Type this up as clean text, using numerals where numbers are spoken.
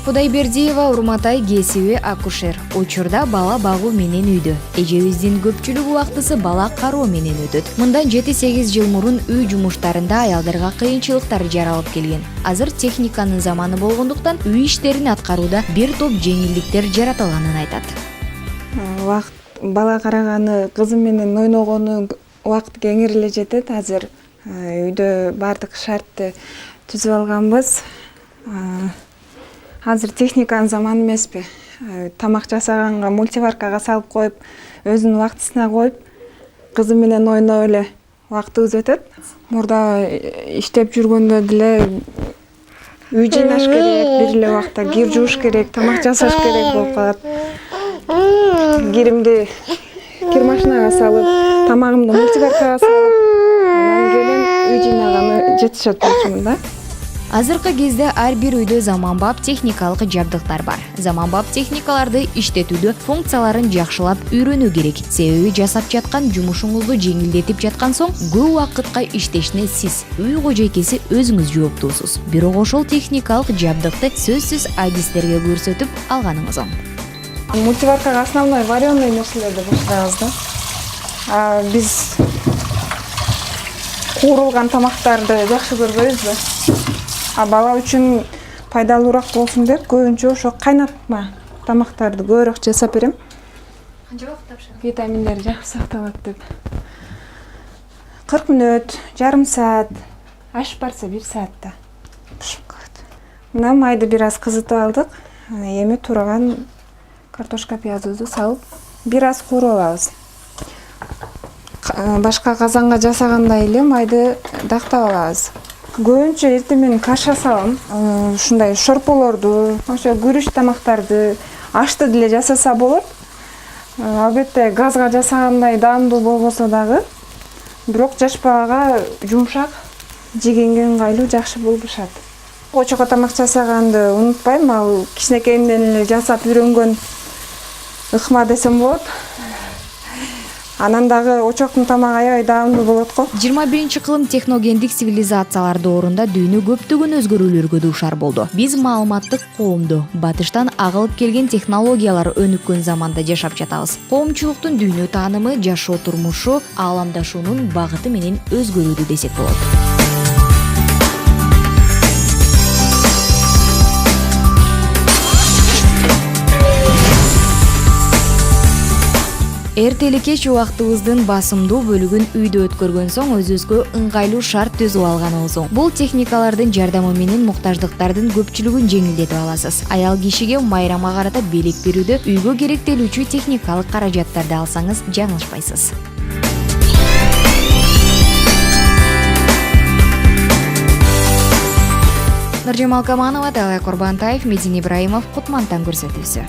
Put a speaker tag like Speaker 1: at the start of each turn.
Speaker 1: Кудайбердиева Урматай кесиби акушер. Учурда бала багуу менен үйдө. Эжебиздин көпчүлүк убактысы бала кароо менен өтөт. Мындан 7-8 жыл мурун үй жумуштарында аялдарга кыйынчылыктар жаралып келген. Азыр техниканын заманы болгондуктан үй иштерин аткарууда бир топ жеңилдиктер жаратылганын айтат.
Speaker 2: Убакыт бала караганы, кызым менен ойногону убакыт кеңири эле жетет. Азыр үйдө бардык шартты түзүп алганбыз. Азыр техниканын заманы эмеспи? Тамак жасаганга мультиваркага салып коюп, өзүнүн убактысына коюп, кызым менен ойноп эле убактыбыз өтөт. Мурда иштеп жүргөндө деле үй жыйнаш керек, бир эле убакта кир жууш керек, тамак жасаш керек болуп калат. Киримди кир машинага салып, тамагымды мультиваркага салып, анан келем үй жыйнаганы жетишет болчумун да.
Speaker 1: Азыркы кезде ар бир үйдө заманбап техникалык жабдыктар бар. Заманбап техникаларды иштетүүдө функцияларын жакшылап үйрөнүү керек. Себеби жасап жаткан жумушуңузду жеңилдетип жаткан соң көп убакытка иштешине сиз, үй кожойкеси өзүңүз жооптуусуз. Бирок ошол техникалык жабдыкты сөзсүз адистерге көрсөтүп алганыңыз оң.
Speaker 2: Мультиваркага основной вареный нерселерди кошобуз да. Биз куурулган тамактарды жакшы көрбөйбүзбү? Бала үчүн пайдалуураак болсун деп көбүнчө ошо кайнатма тамактарды көбүрөөк жасап берем.
Speaker 1: Канча убакыт тапшырдың?
Speaker 2: Витаминдер жакшы сакталат деп. 40 мүнөт, жарым саат, ашып барса 1 саатта пишип калат. Мына майды бир аз кызытып алдык. Эми турган картошка, пиязды салып, бир аз кууруп алабыз. Башка казанга жасагандай эле майды дактап алабыз. Көбүнчө эртең менен каша салам. Ушундай шорполорду, ошо күрүч тамактарды, ашты деле жасаса болот. Албетте газга жасагандай даамдуу болбосо дагы, бирок жаш балага жумшак, жегенге ыңгайлуу жакшы болушат. Очокко тамак жасаганды унутпайм, ал кичинекейимден эле жасап үйрөнгөн ыкма десем болот. Анан дагы очоктун тамагы аябай даамдуу болот го.
Speaker 1: 21-кылым техногендик цивилизациялар доорунда дүйнө көптөгөн өзгөрүүлөргө дуушар болду. Биз маалыматтык коомду, батыштан агылып келген технологиялар өнүккөн заманда жашап жатабыз. Коомчулуктун дүйнө таанымы, жашоо турмушу, ааламдашуунун багыты менен өзгөрүүдө десек болот. Эртели кеч убактыбыздын басымдуу бөлүгүн үйдө өткөргөн соң өзүбүзгө ыңгайлуу шарт түзүп алганыбыз оң. Бул техникалардын жардамы менен муктаждыктардын көпчүлүгүн жеңилдетип аласыз. Аял кишиге майрама карата белек берүүдө үйгө керектелүүчү техникалык каражаттарды алсаңыз жаңылышпайсыз. Нуржамал Каманова, Талай Курбантаев, Медин Ибраимов, Кутмантан көрсөтүүсү.